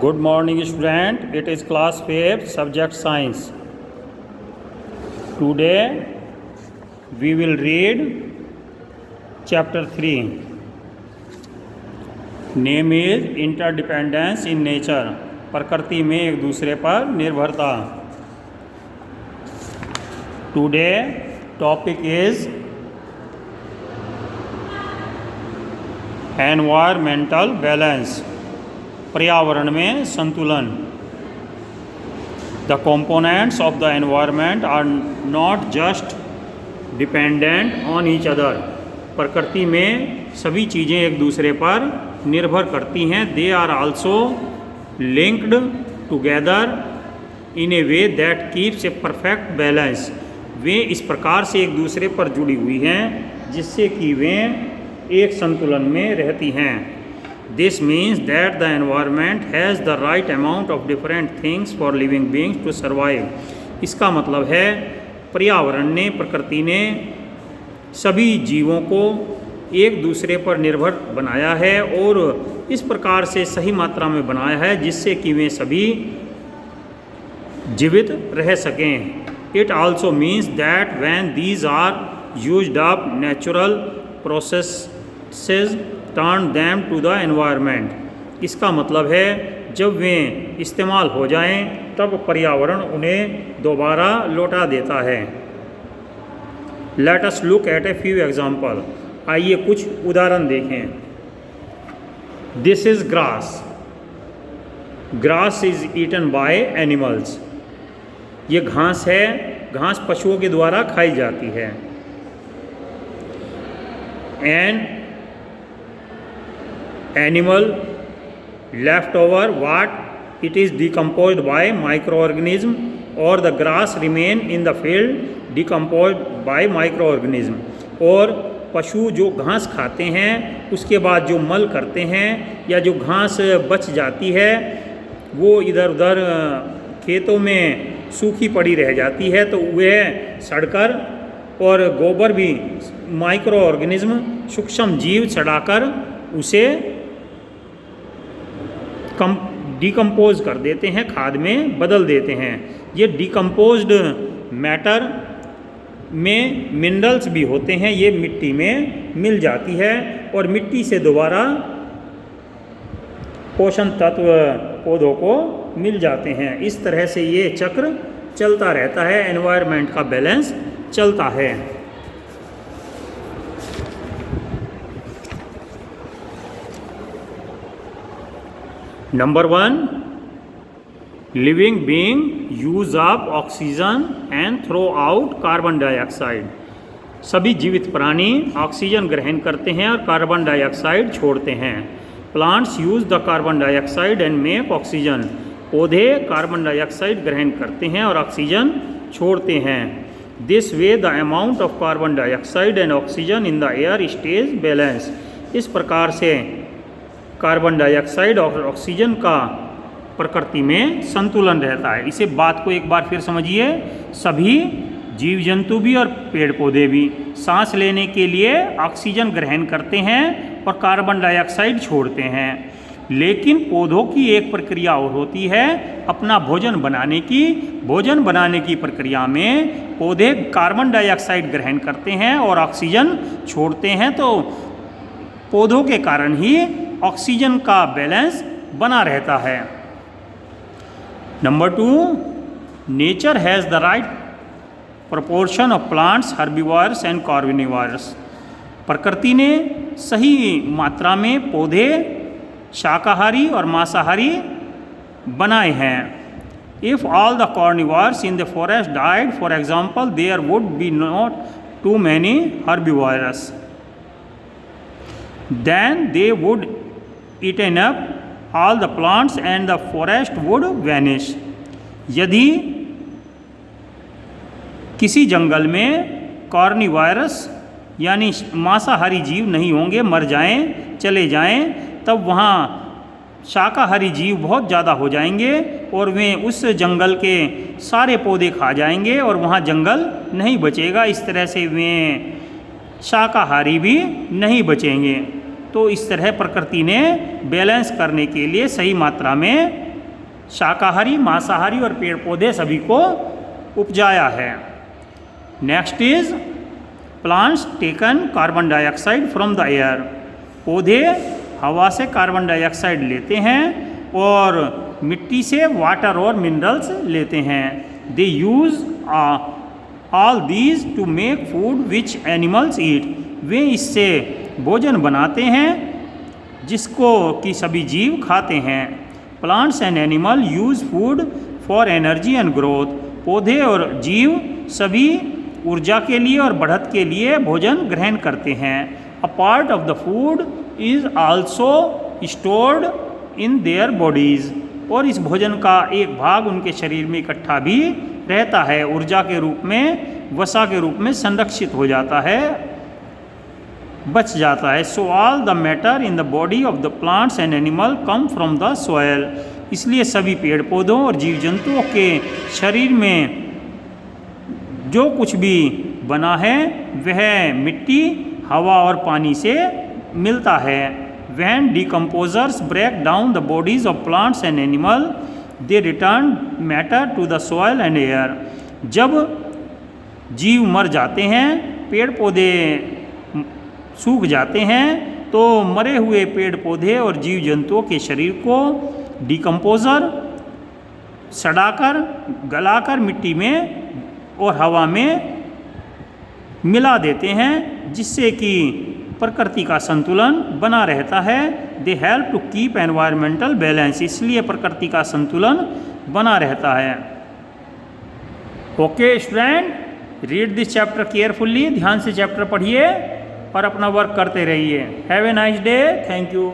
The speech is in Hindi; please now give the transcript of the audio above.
Good morning student, it is class 5 subject science. Today we will read chapter 3. Name is interdependence in nature. प्रकृति में एक दूसरे पर निर्भरता. Today topic is environmental balance. पर्यावरण में संतुलन. The components of the environment are not just dependent on each other. प्रकृति में सभी चीज़ें एक दूसरे पर निर्भर करती हैं. They are also linked together in a way that keeps a perfect balance. वे इस प्रकार से एक दूसरे पर जुड़ी हुई हैं जिससे कि वे एक संतुलन में रहती हैं. This means that the environment has the right amount of different things for living beings to survive. इसका मतलब है पर्यावरण ने, प्रकृति ने सभी जीवों को एक दूसरे पर निर्भर बनाया है और इस प्रकार से सही मात्रा में बनाया है जिससे कि वे सभी जीवित रह सकें. It also means that when these are used up, natural processes turn them to the environment. इसका मतलब है जब वे इस्तेमाल हो जाएं तब पर्यावरण उन्हें दोबारा लौटा देता है. Let us look at a few example. आइए कुछ उदाहरण देखें. This is grass. Grass is eaten by animals. ये घास है. घास पशुओं के द्वारा खाई जाती है. And animal leftover what it is decomposed by microorganism or the grass remain in the field decomposed by microorganism. और पशु जो घास खाते हैं उसके बाद जो मल करते हैं या जो घास बच जाती है वो इधर उधर खेतों में सूखी पड़ी रह जाती है तो वह सड़कर और गोबर भी माइक्रो ऑर्गेनिज्म सूक्ष्म जीव चढ़ाकर उसे डिकम्पोज कर देते हैं, खाद में बदल देते हैं. ये डिकम्पोज्ड मैटर में मिनरल्स भी होते हैं. ये मिट्टी में मिल जाती है और मिट्टी से दोबारा पोषण तत्व पौधों को मिल जाते हैं. इस तरह से ये चक्र चलता रहता है. एनवायरनमेंट का बैलेंस चलता है. Number 1, living being use up oxygen and throw out carbon dioxide. सभी जीवित प्राणी ऑक्सीजन ग्रहण करते हैं और कार्बन डाइऑक्साइड छोड़ते हैं. Plants use the carbon dioxide and make oxygen. पौधे कार्बन डाइऑक्साइड ग्रहण करते हैं और ऑक्सीजन छोड़ते हैं. This way the amount of carbon dioxide and oxygen in the air stays balanced. इस प्रकार से कार्बन डाइऑक्साइड और ऑक्सीजन का प्रकृति में संतुलन रहता है. इसे बात को एक बार फिर समझिए. सभी जीव जंतु भी और पेड़ पौधे भी सांस लेने के लिए ऑक्सीजन ग्रहण करते हैं और कार्बन डाइऑक्साइड छोड़ते हैं. लेकिन पौधों की एक प्रक्रिया और होती है अपना भोजन बनाने की. भोजन बनाने की प्रक्रिया में पौधे कार्बन डाइऑक्साइड ग्रहण करते हैं और ऑक्सीजन छोड़ते हैं. तो पौधों के कारण ही ऑक्सीजन का बैलेंस बना रहता है. Number 2, nature has the right proportion of plants, herbivorous and carnivorous. प्रकृति ने सही मात्रा में पौधे शाकाहारी और मांसाहारी बनाए हैं. If all the carnivorous in the forest died for example there would be not too many herbivorous. Then they would eaten up all the plants and the forest would vanish. यदि किसी जंगल में कार्निवोरस यानी मांसाहारी जीव नहीं होंगे, मर जाएं, चले जाएं, तब वहाँ शाकाहारी जीव बहुत ज़्यादा हो जाएंगे और वे उस जंगल के सारे पौधे खा जाएंगे और वहाँ जंगल नहीं बचेगा. इस तरह से वे शाकाहारी भी नहीं बचेंगे. तो इस तरह प्रकृति ने बैलेंस करने के लिए सही मात्रा में शाकाहारी, मांसाहारी और पेड़ पौधे सभी को उपजाया है। Next is plants taken carbon dioxide from the air. पौधे हवा से कार्बन डाइऑक्साइड लेते हैं और मिट्टी से वाटर और मिनरल्स लेते हैं। They use all these to make food which animals eat. वे इससे भोजन बनाते हैं जिसको कि सभी जीव खाते हैं। Plants and animal use food for energy and growth. पौधे और जीव सभी ऊर्जा के लिए और बढ़त के लिए भोजन ग्रहण करते हैं। A part of the food is also stored in their bodies. और इस भोजन का एक भाग उनके शरीर में इकट्ठा भी रहता है, ऊर्जा के रूप में, वसा के रूप में संरक्षित हो जाता है, बच जाता है। So all the matter in the body of the plants and animal come from the soil. इसलिए सभी पेड़ पौधों और जीव जंतुओं के शरीर में जो कुछ भी बना है वह मिट्टी, हवा और पानी से मिलता है। When decomposers break down the bodies of plants and animal, they return matter to the soil and air. जब जीव मर जाते हैं, पेड़ पौधे सूख जाते हैं, तो मरे हुए पेड़ पौधे और जीव जंतुओं के शरीर को डिकम्पोज़र सड़ाकर, गलाकर मिट्टी में और हवा में मिला देते हैं, जिससे कि प्रकृति का संतुलन बना रहता है। They help to keep environmental balance. इसलिए प्रकृति का संतुलन बना रहता है। Okay student, read this chapter carefully. ध्यान से चैप्टर पढ़िए और अपना वर्क करते रहिए। Have a nice day. Thank you.